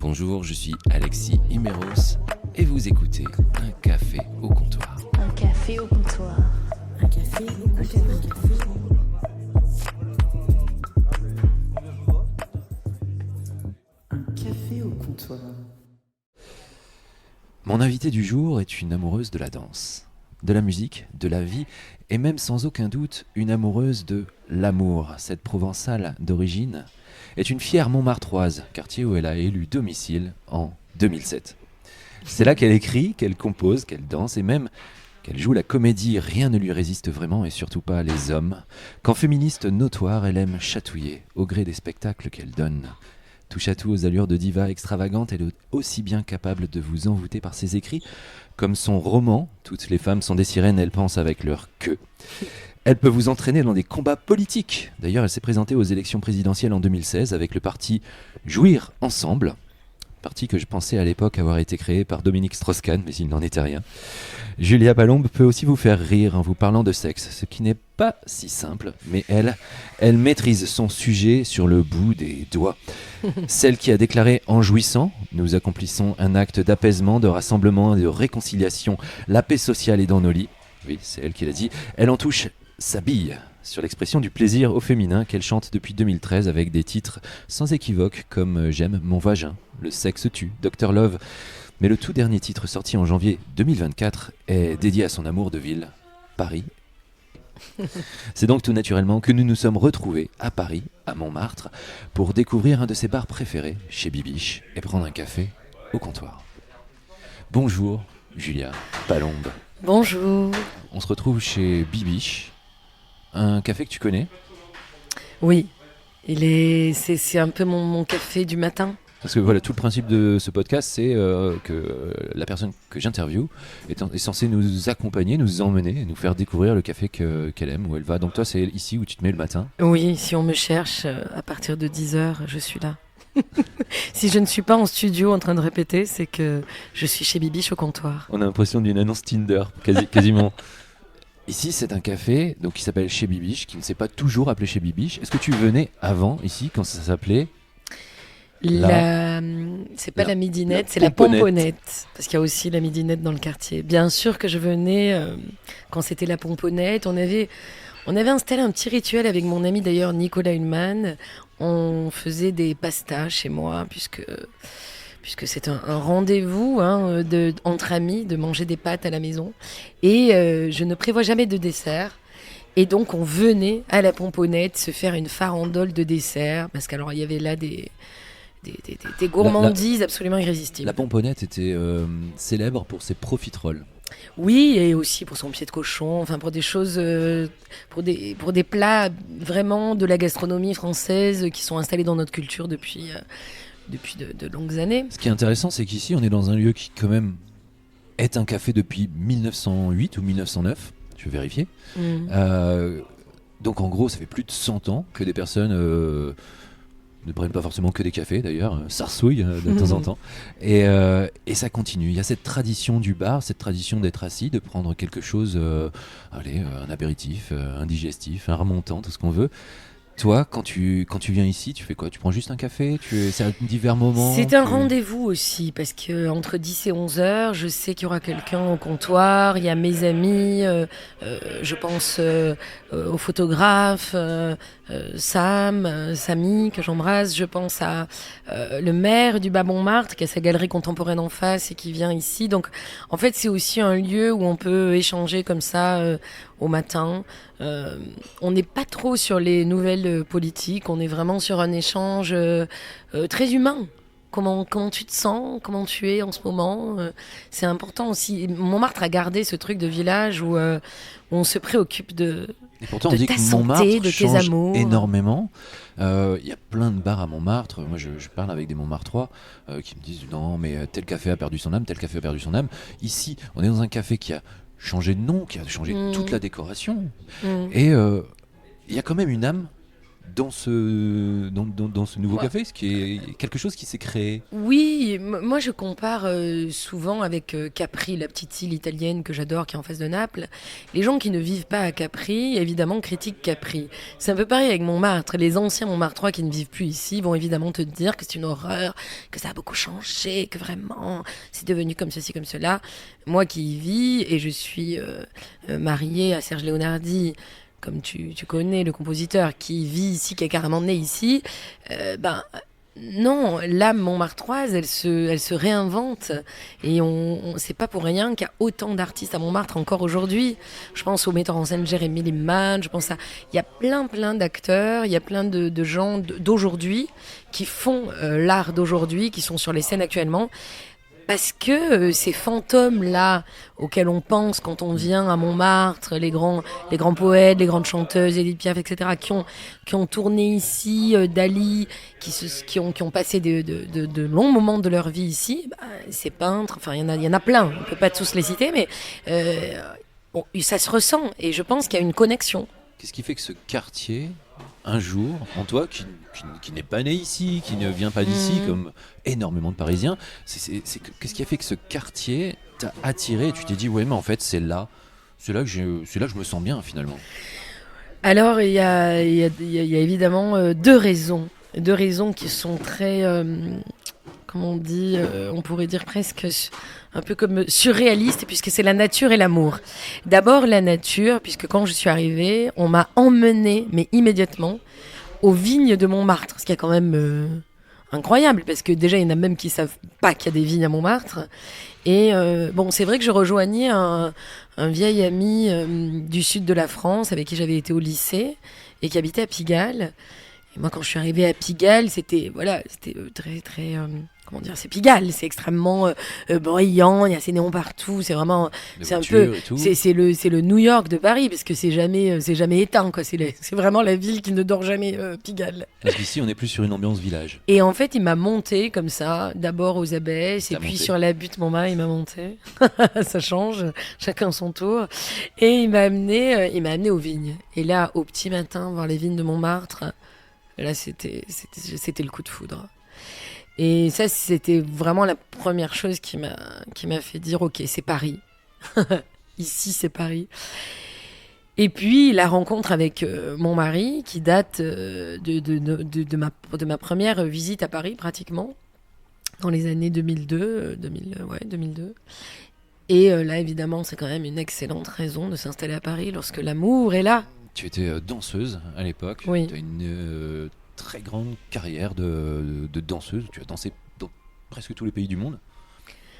Bonjour, je suis Alexis Imeros et vous écoutez Un café au comptoir. Un café au comptoir. Un café au comptoir. Un café au comptoir. Mon invitée du jour est une amoureuse de la danse, de la musique, de la vie et même sans aucun doute une amoureuse de l'amour. Cette provençale d'origine est une fière Montmartroise, quartier où elle a élu domicile en 2007. C'est là qu'elle écrit, qu'elle compose, qu'elle danse et même qu'elle joue la comédie. Rien ne lui résiste vraiment et surtout pas les hommes. Qu'en féministe notoire, elle aime chatouiller au gré des spectacles qu'elle donne. Touche à tout aux allures de diva extravagante, elle est aussi bien capable de vous envoûter par ses écrits comme son roman. Toutes les femmes sont des sirènes, elles pensent avec leur queue. Elle peut vous entraîner dans des combats politiques. D'ailleurs, elle s'est présentée aux élections présidentielles en 2016 avec le parti Jouir Ensemble. Parti que je pensais à l'époque avoir été créé par Dominique Strauss-Kahn, mais il n'en était rien. Julia Palombe peut aussi vous faire rire en vous parlant de sexe, ce qui n'est pas si simple, mais elle maîtrise son sujet sur le bout des doigts. Celle qui a déclaré en jouissant, nous accomplissons un acte d'apaisement, de rassemblement et de réconciliation. La paix sociale est dans nos lits. Oui, c'est elle qui l'a dit. Elle en touche sa bille sur l'expression du plaisir au féminin qu'elle chante depuis 2013 avec des titres sans équivoque comme J'aime mon vagin, Le sexe tue, Dr Love. Mais le tout dernier titre sorti en janvier 2024 est dédié à son amour de ville, Paris. C'est donc tout naturellement que nous nous sommes retrouvés à Paris, à Montmartre, pour découvrir un de ses bars préférés, chez Bibiche, et prendre un café au comptoir. Bonjour, Julia Palombe. Bonjour. On se retrouve chez Bibiche, un café que tu connais. Oui, c'est un peu mon café du matin. Parce que voilà, tout le principe de ce podcast, c'est que la personne que j'interviewe est censée nous accompagner, nous emmener, nous faire découvrir le café qu'elle aime, où elle va. Donc toi, c'est ici où tu te mets le matin. Oui, si on me cherche, à partir de 10h, je suis là. Si je ne suis pas en studio en train de répéter, c'est que je suis chez Bibiche au comptoir. On a l'impression d'une annonce Tinder, quasiment. Ici, c'est un café donc, qui s'appelle Chez Bibiche, qui ne s'est pas toujours appelé Chez Bibiche. Est-ce que tu venais avant, ici, quand ça s'appelait C'est pas la midinette, c'est la pomponnette. Parce qu'il y a aussi la midinette dans le quartier. Bien sûr que je venais quand c'était la pomponnette. On avait installé un petit rituel avec mon ami d'ailleurs Nicolas Hulman. On faisait des pastas chez moi puisque c'est un rendez-vous entre amis de manger des pâtes à la maison. Et je ne prévois jamais de dessert. Et donc on venait à la pomponnette se faire une farandole de dessert. Parce qu'alors il y avait là des gourmandises absolument irrésistibles. La pomponnette était célèbre pour ses profiteroles. Oui, et aussi pour son pied de cochon, enfin pour des choses, pour des plats vraiment de la gastronomie française qui sont installés dans notre culture depuis de longues années. Ce qui est intéressant, c'est qu'ici, on est dans un lieu qui, quand même, est un café depuis 1908 ou 1909. Je vais vérifier. Donc, en gros, ça fait plus de 100 ans que des personnes ne prennent pas forcément que des cafés, d'ailleurs, sarsouillent de temps en temps. Et ça continue. Il y a cette tradition du bar, cette tradition d'être assis, de prendre quelque chose, un apéritif, un digestif, un remontant, tout ce qu'on veut. Toi, quand tu viens ici, tu fais quoi ? Tu prends juste un café ? C'est à divers moments ? C'est un rendez-vous aussi, parce qu'entre 10 et 11 heures, je sais qu'il y aura quelqu'un au comptoir, il y a mes amis, je pense au photographe, Samy, que j'embrasse, je pense à le maire du Bas-Montmartre, qui a sa galerie contemporaine en face et qui vient ici. Donc, en fait, c'est aussi un lieu où on peut échanger comme ça au matin. On n'est pas trop sur les nouvelles politiques, on est vraiment sur un échange très humain. Comment tu te sens, comment tu es en ce moment, c'est important aussi. Montmartre a gardé ce truc de village où on se préoccupe de pourtant, de on dit ta que santé, Montmartre de tes change amours. énormément. Il y a plein de bars à Montmartre. Moi, je parle avec des Montmartrois qui me disent non, mais tel café a perdu son âme, tel café a perdu son âme. Ici, on est dans un café qui a changé de nom, qui a changé toute la décoration. Et il y a quand même une âme dans ce nouveau Ouais. café, ce qui est quelque chose qui s'est créé. Oui, moi je compare souvent avec Capri, la petite île italienne que j'adore qui est en face de Naples. Les gens qui ne vivent pas à Capri, évidemment, critiquent Capri. C'est un peu pareil avec Montmartre. Les anciens Montmartrois qui ne vivent plus ici vont évidemment te dire que c'est une horreur, que ça a beaucoup changé, que vraiment c'est devenu comme ceci, comme cela. Moi qui y vis, et je suis mariée à Serge Leonardi, comme tu connais, le compositeur qui vit ici, qui est carrément né ici, non, l'âme montmartroise, elle se réinvente. Et c'est pas pour rien qu'il y a autant d'artistes à Montmartre encore aujourd'hui. Je pense au metteur en scène Jérémy Limman, il y a plein d'acteurs, il y a plein de gens d'aujourd'hui qui font l'art d'aujourd'hui, qui sont sur les scènes actuellement. Parce que ces fantômes-là auxquels on pense quand on vient à Montmartre, les grands poètes, les grandes chanteuses, Édith Piaf, etc., qui ont tourné ici, Dali, qui ont passé de longs moments de leur vie ici, ces peintres, enfin il y en a plein, on ne peut pas tous les citer, mais ça se ressent et je pense qu'il y a une connexion. Qu'est-ce qui fait que ce quartier, un jour, en toi, qui n'est pas né ici, qui ne vient pas d'ici, comme énormément de Parisiens, qu'est-ce qui a fait que ce quartier t'a attiré et tu t'es dit, ouais, mais en fait, c'est là que je me sens bien, finalement. Alors, il y a évidemment deux raisons qui sont très, comment on dit, on pourrait dire presque un peu comme surréaliste, puisque c'est la nature et l'amour. D'abord la nature, puisque quand je suis arrivée, on m'a emmenée, mais immédiatement, aux vignes de Montmartre, ce qui est quand même incroyable, parce que déjà il y en a même qui savent pas qu'il y a des vignes à Montmartre. Et c'est vrai que je rejoignais un vieil ami du sud de la France, avec qui j'avais été au lycée, et qui habitait à Pigalle. Et moi, quand je suis arrivée à Pigalle, c'était très, très... comment dire, c'est Pigalle, c'est extrêmement brillant, il y a ces néons partout, c'est vraiment... C'est un peu... C'est le New York de Paris, parce que c'est jamais éteint, quoi. C'est vraiment la ville qui ne dort jamais, Pigalle. Parce qu'ici, on est plus sur une ambiance village. Et en fait, il m'a monté comme ça, d'abord aux abeilles, et puis sur la butte Montmartre, il m'a monté. Ça change, chacun son tour. Et il m'a amené aux vignes. Et là, au petit matin, voir les vignes de Montmartre... Là, c'était le coup de foudre. Et ça, c'était vraiment la première chose qui m'a fait dire, ok, c'est Paris. Ici, c'est Paris. Et puis, la rencontre avec mon mari, qui date de ma première visite à Paris, pratiquement, dans les années 2002. Et là, évidemment, c'est quand même une excellente raison de s'installer à Paris lorsque l'amour est là. Tu étais danseuse à l'époque. Oui. Tu as une très grande carrière de danseuse. Tu as dansé dans presque tous les pays du monde,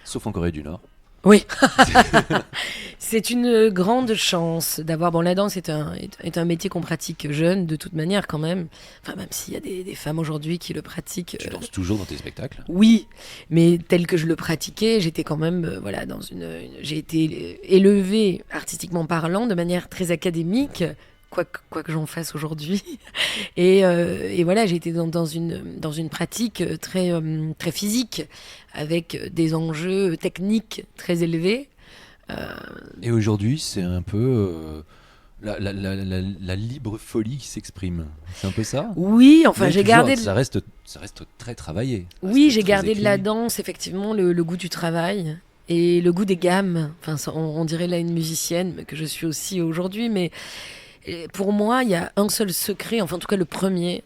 sauf en Corée du Nord. Oui. C'est une grande chance d'avoir... Bon, la danse est un métier qu'on pratique jeune, de toute manière, quand même. Enfin, même s'il y a des femmes aujourd'hui qui le pratiquent. Tu danses toujours dans tes spectacles ? Oui, mais tel que je le pratiquais, j'étais quand même, j'ai été élevée, artistiquement parlant, de manière très académique, quoi que j'en fasse aujourd'hui. Et voilà, j'ai été dans une pratique très, très physique, avec des enjeux techniques très élevés. Et aujourd'hui, c'est un peu la libre folie qui s'exprime. C'est un peu ça ? Oui, enfin, mais j'ai toujours, gardé... Ça reste très travaillé. Oui, j'ai gardé de la danse, effectivement, le goût du travail. Et le goût des gammes. Enfin, on dirait là une musicienne, que je suis aussi aujourd'hui, mais... Pour moi, il y a un seul secret, enfin en tout cas le premier,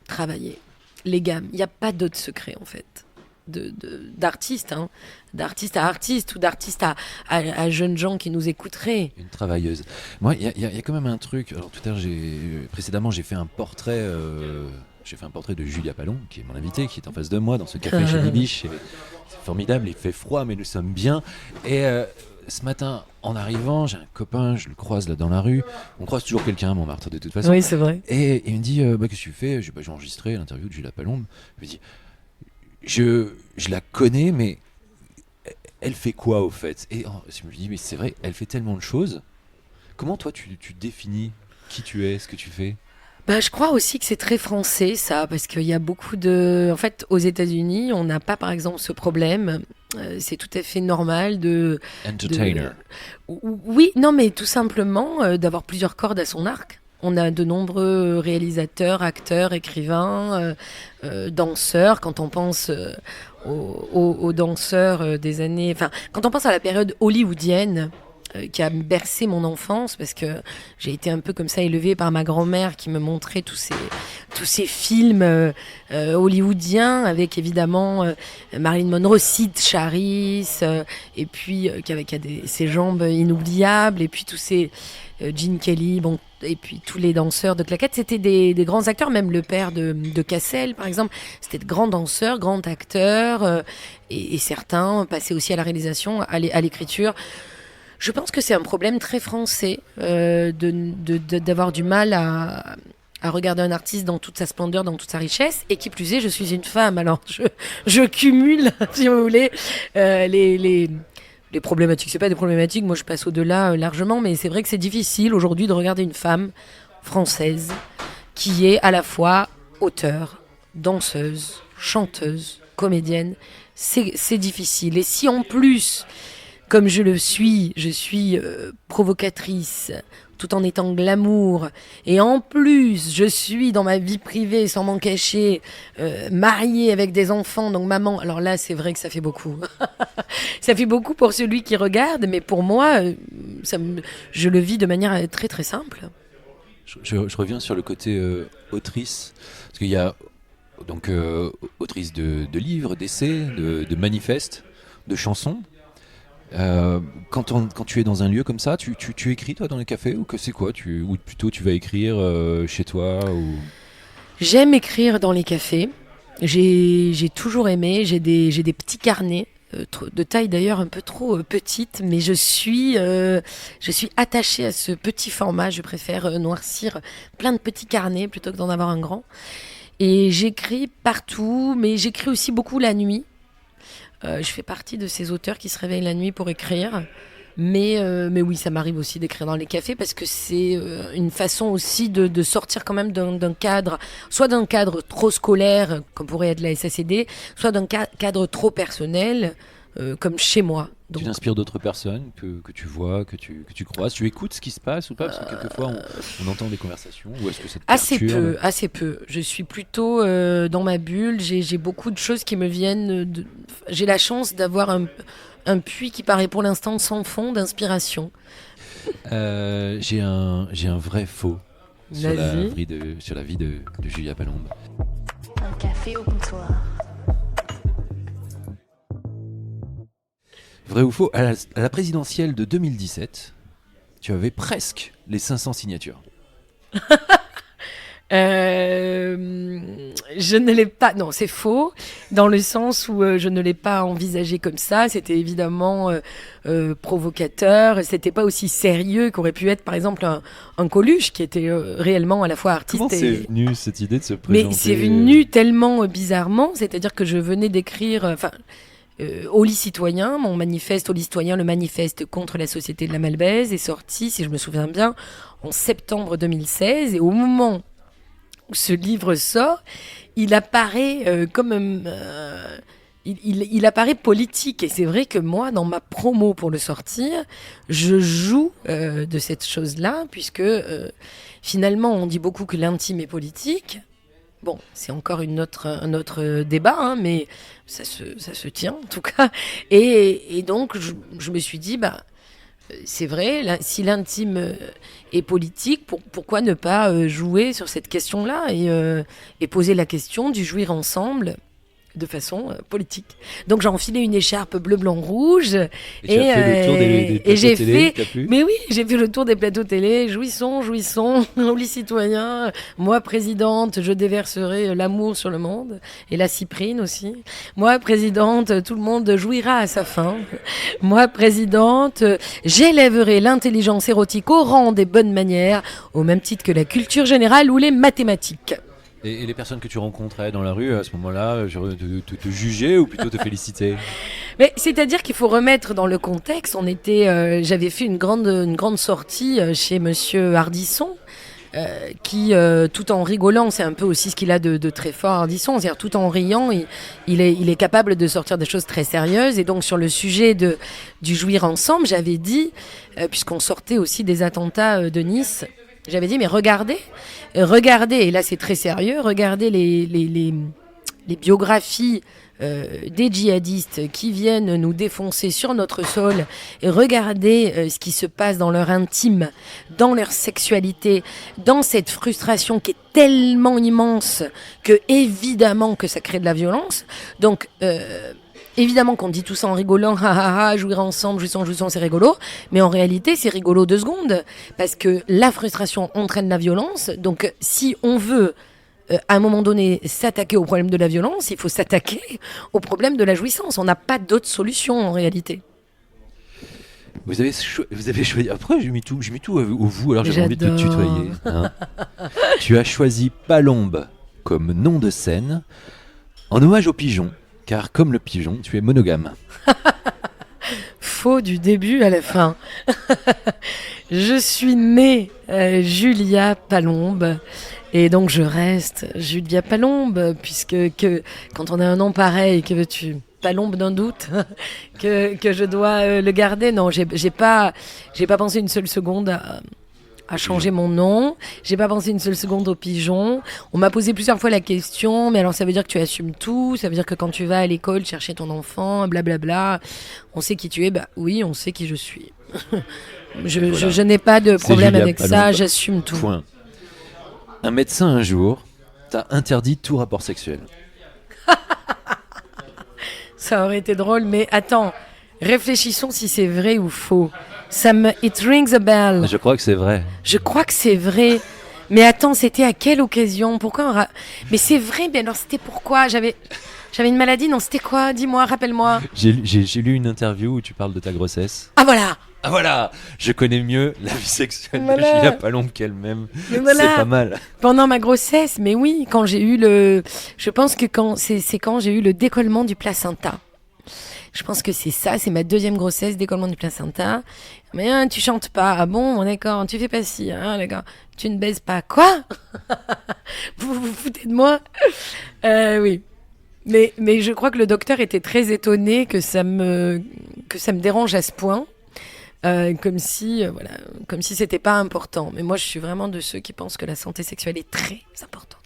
travailler. Les gammes. Il n'y a pas d'autre secret en fait. D'artiste, hein. D'artiste à artiste ou d'artiste à jeunes gens qui nous écouteraient. Une travailleuse. Moi, il y a quand même un truc. Alors tout à l'heure, précédemment, j'ai fait un portrait de Julia Pallon, qui est mon invitée, qui est en face de moi dans ce café chez Bibiche. C'est formidable, il fait froid, mais nous sommes bien. Et ce matin, en arrivant, j'ai un copain, je le croise là dans la rue. On croise toujours quelqu'un à Montmartre de toute façon. Oui, c'est vrai. Et il me dit, qu'est-ce que tu fais ? J'ai enregistré l'interview de Julia Pallon. Il me dit, je la connais, mais elle fait quoi au fait ? Et je me dis, mais c'est vrai, elle fait tellement de choses. Comment toi tu définis qui tu es, ce que tu fais ? Je crois aussi que c'est très français ça, parce qu'il y a beaucoup de... En fait, aux États-Unis, on n'a pas par exemple ce problème. C'est tout à fait normal Entertainer. Oui, non, mais tout simplement d'avoir plusieurs cordes à son arc. On a de nombreux réalisateurs, acteurs, écrivains, danseurs. Quand on pense aux danseurs des années... Enfin, quand on pense à la période hollywoodienne, qui a bercé mon enfance, parce que j'ai été un peu comme ça élevée par ma grand-mère qui me montrait tous ces films hollywoodiens, avec évidemment Marilyn Monroe, Sid Charisse, et puis qui a ses jambes inoubliables, et puis tous ces Gene Kelly, bon, et puis tous les danseurs de claquettes, c'était des grands acteurs, même le père de Cassel par exemple, c'était de grands danseurs, grands acteurs, et certains passaient aussi à la réalisation, à l'écriture. Je pense que c'est un problème très français d'avoir du mal à regarder un artiste dans toute sa splendeur, dans toute sa richesse, et qui plus est, je suis une femme, alors je cumule, si vous voulez, les problématiques. C'est pas des problématiques, moi je passe au-delà largement, mais c'est vrai que c'est difficile aujourd'hui de regarder une femme française qui est à la fois auteure, danseuse, chanteuse, comédienne. C'est difficile. Et si en plus... Comme je suis provocatrice, tout en étant glamour. Et en plus, je suis dans ma vie privée, sans m'en cacher, mariée avec des enfants, donc maman. Alors là, c'est vrai que ça fait beaucoup. Ça fait beaucoup pour celui qui regarde, mais pour moi, je le vis de manière très très simple. Je reviens sur le côté autrice, parce qu'il y a donc autrice de livres, d'essais, de manifestes, de chansons. Quand tu es dans un lieu comme ça, tu écris toi dans les cafés ou que c'est quoi ou plutôt tu vas écrire chez toi ou... J'aime écrire dans les cafés. J'ai toujours aimé. J'ai des petits carnets de taille d'ailleurs un peu trop petite, mais je suis attachée à ce petit format. Je préfère noircir plein de petits carnets plutôt que d'en avoir un grand. Et j'écris partout, mais j'écris aussi beaucoup la nuit. Je fais partie de ces auteurs qui se réveillent la nuit pour écrire. Mais oui, ça m'arrive aussi d'écrire dans les cafés parce que c'est une façon aussi de sortir quand même d'un cadre, soit d'un cadre trop scolaire, comme pourrait être la SACD, soit d'un cadre trop personnel, comme chez moi. Donc, tu t'inspires d'autres personnes que tu vois, que tu croises. Tu écoutes ce qui se passe ou pas? Parce que quelquefois, on entend des conversations. Ou est-ce que ça te perturbe? Assez peu. Je suis plutôt dans ma bulle. J'ai beaucoup de choses qui me viennent. J'ai la chance d'avoir un puits qui paraît pour l'instant sans fond d'inspiration. J'ai un vrai faux sur la vie de Julia Palombe. Un café au comptoir. Vrai ou faux, à la présidentielle de 2017, tu avais presque les 500 signatures. Je ne l'ai pas... Non, c'est faux, dans le sens où je ne l'ai pas envisagé comme ça. C'était évidemment provocateur. C'était pas aussi sérieux qu'aurait pu être, par exemple, un Coluche, qui était réellement à la fois artiste Comment c'est venu, cette idée de se présenter? Mais c'est venu tellement bizarrement, c'est-à-dire que je venais d'écrire... Au lit citoyen, mon manifeste au lit citoyen, le manifeste contre la société de la Malbaise, est sorti, si je me souviens bien, en septembre 2016. Et au moment où ce livre sort, il apparaît il apparaît politique. Et c'est vrai que moi, dans ma promo pour le sortir, je joue de cette chose-là, puisque finalement, on dit beaucoup que l'intime est politique. Bon, c'est encore un autre débat, hein, mais ça se tient en tout cas. Et donc, je me suis dit, c'est vrai, là, si l'intime est politique, pourquoi ne pas jouer sur cette question-là et poser la question du jouir ensemble de façon politique. Donc j'ai enfilé une écharpe bleu, blanc, rouge et j'ai fait le tour des plateaux télé. Jouissons au lit citoyen. Moi présidente, je déverserai l'amour sur le monde et la cyprine aussi. Moi présidente, tout le monde jouira à sa faim. Moi présidente, j'élèverai l'intelligence érotique au rang des bonnes manières, au même titre que la culture générale ou les mathématiques. Et les personnes que tu rencontrais dans la rue, à ce moment-là, te juger ou plutôt te féliciter? Mais c'est-à-dire qu'il faut remettre dans le contexte. J'avais fait une grande sortie chez Monsieur Ardisson, qui, tout en rigolant, c'est un peu aussi ce qu'il a de très fort Ardisson, c'est-à-dire tout en riant, il est capable de sortir des choses très sérieuses. Et donc sur le sujet du jouir ensemble, j'avais dit, puisqu'on sortait aussi des attentats de Nice, J'avais dit, mais regardez, et là c'est très sérieux, regardez les biographies des djihadistes qui viennent nous défoncer sur notre sol, et regardez ce qui se passe dans leur intime, dans leur sexualité, dans cette frustration qui est tellement immense que évidemment que ça crée de la violence. Donc évidemment qu'on dit tout ça en rigolant, jouir ensemble, jouissons, c'est rigolo. Mais en réalité, c'est rigolo 2 secondes. Parce que la frustration entraîne la violence. Donc, si on veut, à un moment donné, s'attaquer au problème de la violence, il faut s'attaquer au problème de la jouissance. On n'a pas d'autre solution, en réalité. Vous avez choisi. Après, j'ai mis tout au vous, alors j'ai envie de te tutoyer. Hein. Tu as choisi Palombe comme nom de scène, en hommage au pigeon. Car comme le pigeon, tu es monogame. Faux du début à la fin. Je suis née Julia Palombe. Et donc je reste Julia Palombe, puisque quand on a un nom pareil, que veux-tu ? Palombe d'un doute que je dois le garder. Non, j'ai pas pensé une seule seconde à changer mon nom. J'ai pas pensé une seule seconde au pigeon. On m'a posé plusieurs fois la question, mais alors ça veut dire que tu assumes tout, ça veut dire que quand tu vas à l'école chercher ton enfant, blablabla, on sait qui tu es. Bah oui, on sait qui je suis. Je n'ai pas de problème avec Palombe. Ça, j'assume tout. Point. Un médecin un jour t'a interdit tout rapport sexuel. Ça aurait été drôle, mais attends, réfléchissons si c'est vrai ou faux. It rings a bell. Je crois que c'est vrai. Je crois que c'est vrai. Mais attends, c'était à quelle occasion ? Pourquoi Mais c'est vrai, mais alors c'était pourquoi ? J'avais une maladie, non, c'était quoi ? Dis-moi, rappelle-moi. J'ai lu une interview où tu parles de ta grossesse. Ah voilà. Je connais mieux la vie sexuelle de Julia Palombe qu'elle-même. Voilà. C'est pas mal. Pendant ma grossesse, mais oui, quand j'ai eu je pense que c'est quand j'ai eu le décollement du placenta. Je pense que c'est ça, c'est ma 2e grossesse, décollement du placenta. Mais tu chantes pas. Ah bon, d'accord, tu fais pas ci, d'accord. Tu ne baises pas. Quoi ? Vous foutez de moi ? Oui. Mais je crois que le docteur était très étonné que ça me dérange à ce point. Comme si c'était pas important. Mais moi, je suis vraiment de ceux qui pensent que la santé sexuelle est très importante.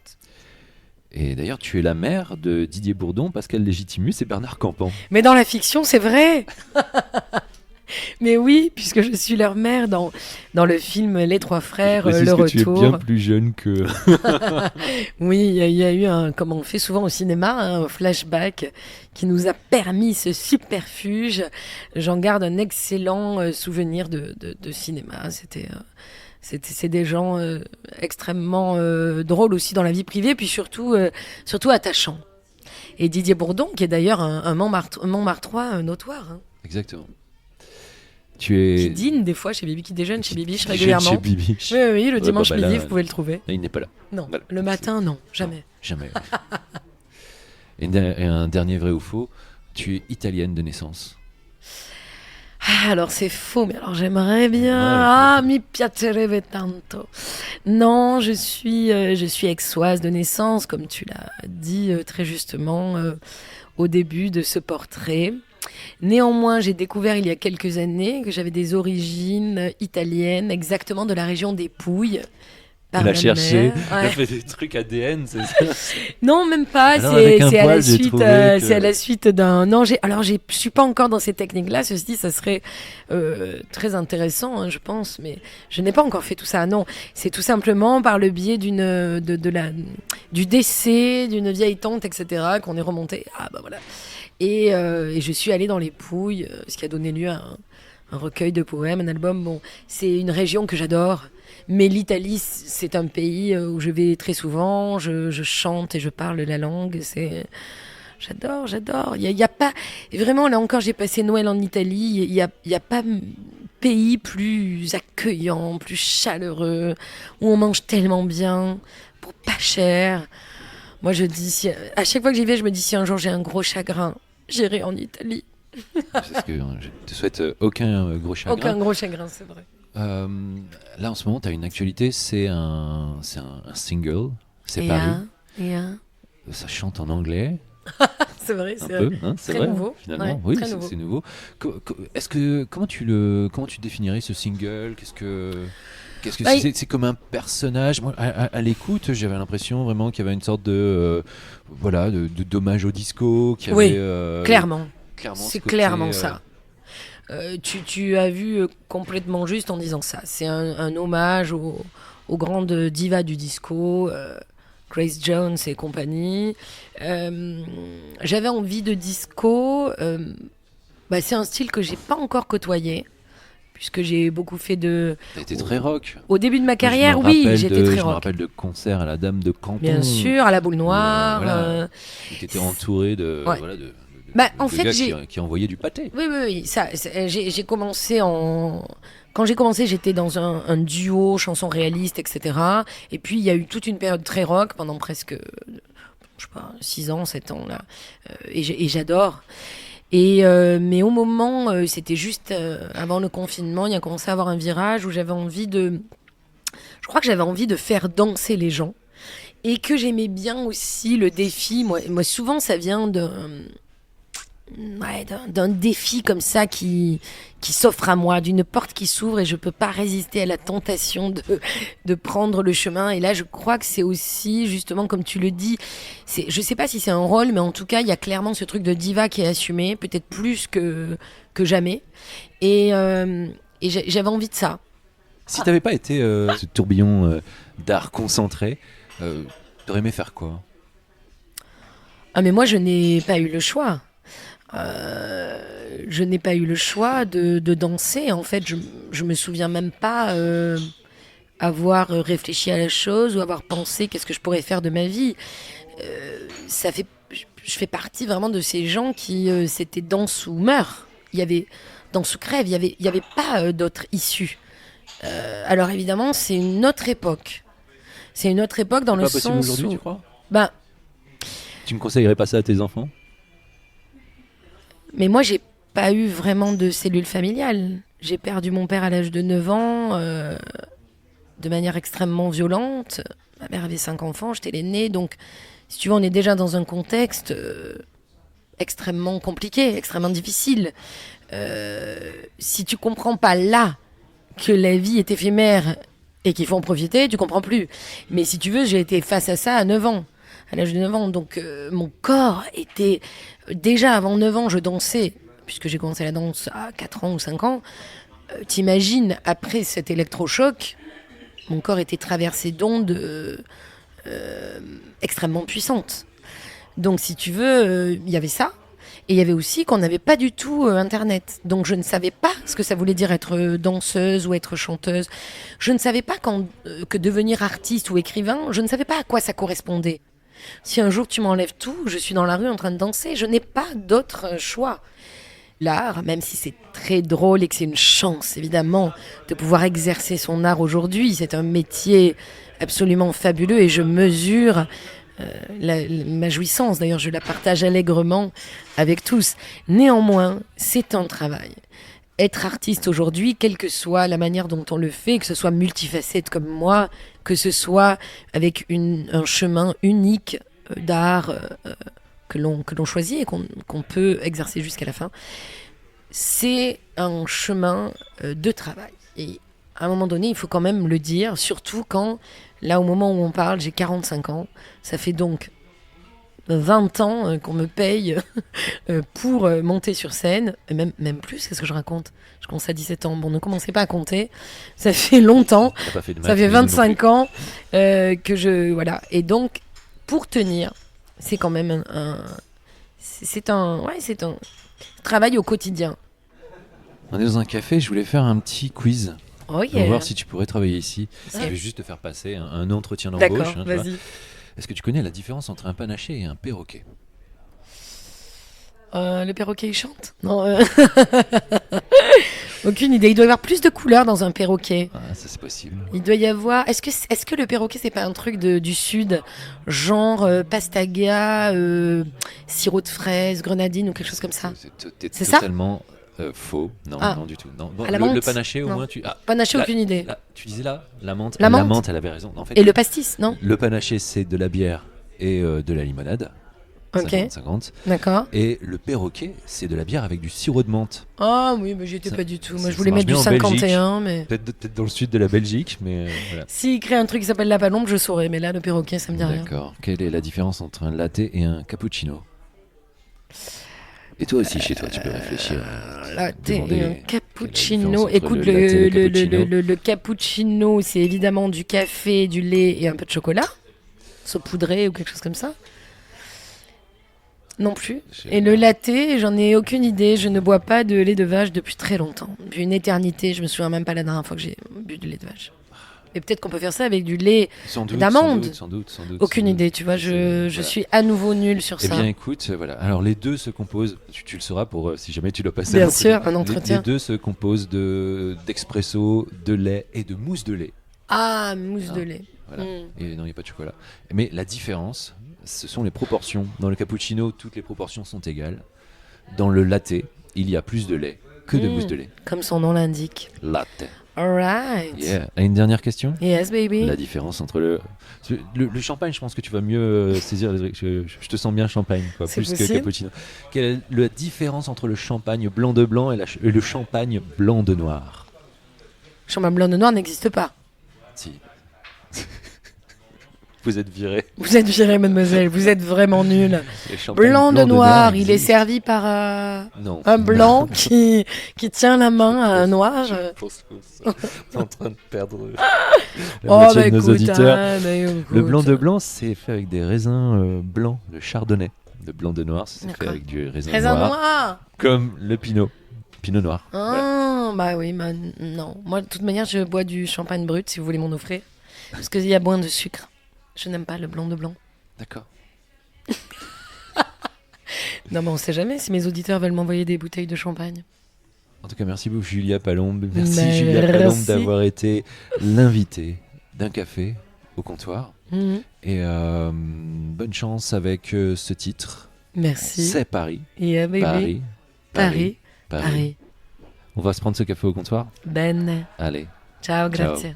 Et d'ailleurs, tu es la mère de Didier Bourdon, Pascal Légitimus et Bernard Campan. Mais dans la fiction, c'est vrai. Mais oui, puisque je suis leur mère dans le film Les Trois Frères, Le Retour. Tu es bien plus jeune que... Oui, il y a eu comme on fait souvent au cinéma, un flashback qui nous a permis ce subterfuge. J'en garde un excellent souvenir de cinéma. C'est des gens extrêmement drôles aussi dans la vie privée, puis surtout attachants. Et Didier Bourdon, qui est d'ailleurs un Montmartrois notoire. Hein. Exactement. Qui dîne des fois chez Bibi, qui déjeune chez Bibiche régulièrement. Chez Bibi. Oui, le dimanche midi, vous pouvez le trouver. Il n'est pas là. Non, voilà. Le matin, non, jamais. Non, jamais. Et un dernier vrai ou faux, tu es italienne de naissance. Alors c'est faux, mais alors j'aimerais bien. Mi piacerebbe tanto. Non, je suis aixoise de naissance, comme tu l'as dit très justement au début de ce portrait. Néanmoins, j'ai découvert il y a quelques années que j'avais des origines italiennes, exactement de la région des Pouilles. Elle a cherché, elle a fait des trucs ADN, c'est ça? Non, même pas. Alors, c'est à la suite d'un. Non, je suis pas encore dans ces techniques-là. Ceci dit, ça serait très intéressant, hein, je pense, mais je n'ai pas encore fait tout ça. Non, c'est tout simplement par le biais du décès d'une vieille tante, etc., qu'on est remonté. Ah bah voilà. Et je suis allée dans les Pouilles, ce qui a donné lieu à un recueil de poèmes, un album. Bon, c'est une région que j'adore. Mais l'Italie, c'est un pays où je vais très souvent, je chante et je parle la langue. J'adore. Il y a pas vraiment, là encore, j'ai passé Noël en Italie. Il y a pas pays plus accueillant, plus chaleureux, où on mange tellement bien pour pas cher. Moi, je dis, à chaque fois que j'y vais, je me dis si un jour j'ai un gros chagrin, j'irai en Italie. C'est ce que je te souhaite aucun gros chagrin. Aucun gros chagrin, c'est vrai. Là en ce moment tu as une actualité, c'est un single, c'est paru. Ça chante en anglais. C'est vrai, c'est un peu, hein, c'est très vrai, nouveau. Finalement, ouais, oui, c'est nouveau. Comment tu définirais ce single? Qu'est-ce que Qu'est-ce que Bah, c'est comme un personnage. Moi, à l'écoute, j'avais l'impression vraiment qu'il y avait une sorte de d'hommage au disco, qu'il y Oui, avait clairement. clairement ce C'est côté, clairement ça. Tu as vu complètement juste en disant ça. C'est un hommage aux grandes divas du disco, Grace Jones et compagnie. J'avais envie de disco. C'est un style que j'ai pas encore côtoyé, puisque j'ai beaucoup fait de. T'as été très rock. Au début de ma Moi, carrière, oui, j'étais très Je me rock. rappelle de concerts à la Dame de Canton. Bien sûr, à la boule noire. Voilà. Tu étais entouré de, Ouais. voilà, de En fait, gars qui envoyaient du pâté. Oui. J'ai commencé Quand j'ai commencé, j'étais dans un duo, chansons réalistes, etc. Et puis, il y a eu toute une période très rock pendant presque, je sais pas, 6 ans, 7 ans, là. Et j'adore. Mais au moment, c'était juste avant le confinement, il y a commencé à avoir un virage où je crois que j'avais envie de faire danser les gens. Et que j'aimais bien aussi le défi. Moi souvent, ça vient d'un défi comme ça qui s'offre à moi, d'une porte qui s'ouvre et je peux pas résister à la tentation de prendre le chemin. Et là, je crois que c'est aussi, justement, comme tu le dis, je sais pas si c'est un rôle, mais en tout cas, il y a clairement ce truc de diva qui est assumé, peut-être plus que jamais. Et j'avais envie de ça. Si t'avais pas été ce tourbillon d'art concentré, t'aurais aimé faire quoi? Ah, mais moi, je n'ai pas eu le choix. Je n'ai pas eu le choix de danser. En fait, je me souviens même pas avoir réfléchi à la chose ou avoir pensé qu'est-ce que je pourrais faire de ma vie. Je fais partie vraiment de ces gens qui c'était danse ou meurt. Il y avait danse ou crève. Il y avait pas d'autre issue. Alors évidemment, c'est une autre époque. C'est une autre époque dans le C'est pas possible sens aujourd'hui, où tu crois? Tu me conseillerais pas ça à tes enfants? Mais moi, j'ai pas eu vraiment de cellule familiale. J'ai perdu mon père à l'âge de 9 ans, de manière extrêmement violente. Ma mère avait 5 enfants, j'étais l'aînée. Donc, si tu veux, on est déjà dans un contexte extrêmement compliqué, extrêmement difficile. Si tu comprends pas là que la vie est éphémère et qu'il faut en profiter, tu comprends plus. Mais si tu veux, j'ai été face à ça à 9 ans. À l'âge de 9 ans. Donc, mon corps était... Déjà, avant 9 ans, je dansais, puisque j'ai commencé la danse à 4 ans ou 5 ans. T'imagines, après cet électrochoc, mon corps était traversé d'ondes extrêmement puissantes. Donc, si tu veux, il y avait ça. Et il y avait aussi qu'on n'avait pas du tout Internet. Donc, je ne savais pas ce que ça voulait dire être danseuse ou être chanteuse. Je ne savais pas que devenir artiste ou écrivain, je ne savais pas à quoi ça correspondait. Si un jour tu m'enlèves tout, je suis dans la rue en train de danser, je n'ai pas d'autre choix. L'art, même si c'est très drôle et que c'est une chance évidemment de pouvoir exercer son art aujourd'hui, c'est un métier absolument fabuleux et je mesure ma jouissance. D'ailleurs, je la partage allègrement avec tous. Néanmoins, c'est un travail. Être artiste aujourd'hui, quelle que soit la manière dont on le fait, que ce soit multifacette comme moi, que ce soit avec un chemin unique d'art que l'on choisit et qu'on peut exercer jusqu'à la fin, c'est un chemin de travail. Et à un moment donné, il faut quand même le dire, surtout quand, là au moment où on parle, j'ai 45 ans, ça fait donc 20 ans qu'on me paye pour monter sur scène, et même plus, qu'est-ce que je raconte? Je commence à 17 ans, bon, ne commencez pas à compter, ça fait longtemps, T'as pas fait de maths, ça fait mais non 25 ans que je... Voilà, et donc, pour tenir, c'est quand même c'est un travail au quotidien. On est dans un café, je voulais faire un petit quiz. Oh On yeah. va voir si tu pourrais travailler ici. Je vais juste te faire passer un entretien d'embauche. D'accord, tu vois. vas-y. Est-ce que tu connais la différence entre un panaché et un perroquet? Le perroquet, il chante? Non. Aucune idée. Il doit y avoir plus de couleurs dans un perroquet. Ah, ça c'est possible. Il doit y avoir... Est-ce que le perroquet, c'est pas un truc du sud? Genre pastaga, sirop de fraise, grenadine ou quelque chose comme ça? C'est ça? Totalement faux. Non, Ah. non du tout. Non. Bon, À la le menthe? panaché, au Non. moins, tu... Ah, Panaché, là- aucune idée. là, tu disais là, la menthe. La menthe. elle avait raison. En fait, Et le pastis, non? le panaché, c'est de la bière et de la limonade. Ok. 50-50. D'accord. Et le perroquet, c'est de la bière avec du sirop de menthe. Ah oui, mais j'y étais Ça- pas du tout. Moi, ça je voulais marche mettre du bien en 51, mais... Peut-être dans le sud de la Belgique, mais voilà. S'il crée un truc qui s'appelle la palombe, je saurais. Mais là, le perroquet, ça me dit rien. D'accord. Quelle est la différence entre un latte et un cappuccino? Et toi aussi, chez toi, tu peux réfléchir. Latte et Demander un quelle est la cappuccino. différence entre Écoute, le latte et le cappuccino. le cappuccino, c'est évidemment du café, du lait et un peu de chocolat. Saupoudré ou quelque chose comme ça. Non plus. Et le latte, j'en ai aucune idée. Je ne bois pas de lait de vache depuis très longtemps. Depuis une éternité. Je me souviens même pas la dernière fois que j'ai bu du lait de vache. Et peut-être qu'on peut faire ça avec du lait Sans doute, d'amande. sans doute. Aucune sans idée, doute. tu vois. Je Voilà. suis à nouveau nulle sur Eh ça. bien, écoute, voilà. Alors, les deux se composent, tu le sauras pour si jamais tu dois passer Bien un sûr, entretien. un entretien. Les deux se composent d'expresso, de lait et de mousse de lait. Ah, mousse Ah. de lait. Voilà. Mm. Et non, il n'y a pas de chocolat. Mais la différence, ce sont les proportions. Dans le cappuccino, toutes les proportions sont égales. Dans le latte, il y a plus de lait que de mousse de lait. Comme son nom l'indique. Latte. Alright. Yeah. Et une dernière question? Yes, baby. La différence entre le champagne, je pense que tu vas mieux saisir. Je te sens bien champagne, quoi, C'est plus possible. que cappuccino. Quelle est la différence entre le champagne blanc de blanc et le champagne blanc de noir? Champagne blanc de noir n'existe pas. Si. Vous êtes viré. Vous êtes virée, mademoiselle. Vous êtes vraiment nulle. Les champagnes Blanc de noir, il est existent. servi par Non. un blanc qui tient la main à un noir. Je pense que t'es en train de perdre la Oh, moitié bah de nos écoute, auditeurs. hein, bah écoute. Le blanc de blanc, c'est fait avec des raisins blancs, le chardonnay. Le blanc de noir, c'est fait D'accord. avec du raisin Raisin noir, noir. comme le pinot noir. Voilà. Ah, bah oui, bah non. Moi, de toute manière, je bois du champagne brut si vous voulez m'en offrir. Parce qu'il y a moins de sucre. Je n'aime pas le blanc de blanc. D'accord. Non, mais on sait jamais si mes auditeurs veulent m'envoyer des bouteilles de champagne. En tout cas, merci beaucoup Julia Palombe. Merci Merci. Julia Palombe d'avoir été l'invitée d'un café au comptoir. Mhm. Et bonne chance avec ce titre. Merci. C'est Paris. Yeah, baby. Paris. Paris. On va se prendre ce café au comptoir. Ben. Allez. Ciao, Ciao. grazie.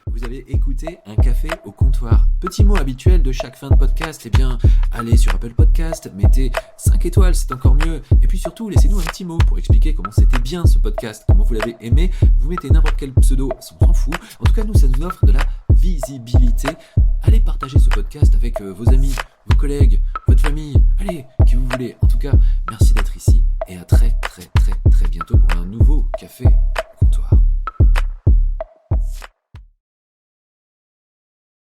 Vous avez écouté un café au comptoir. Petit mot habituel de chaque fin de podcast, eh bien, allez sur Apple Podcast, mettez 5 étoiles, c'est encore mieux. Et puis surtout, laissez-nous un petit mot pour expliquer comment c'était bien ce podcast, comment vous l'avez aimé. Vous mettez n'importe quel pseudo, on s'en fout. En tout cas, nous, ça nous offre de la visibilité. Allez partager ce podcast avec vos amis, vos collègues, votre famille, allez, qui vous voulez. En tout cas, merci d'être ici et à très très très très bientôt pour un nouveau café au comptoir.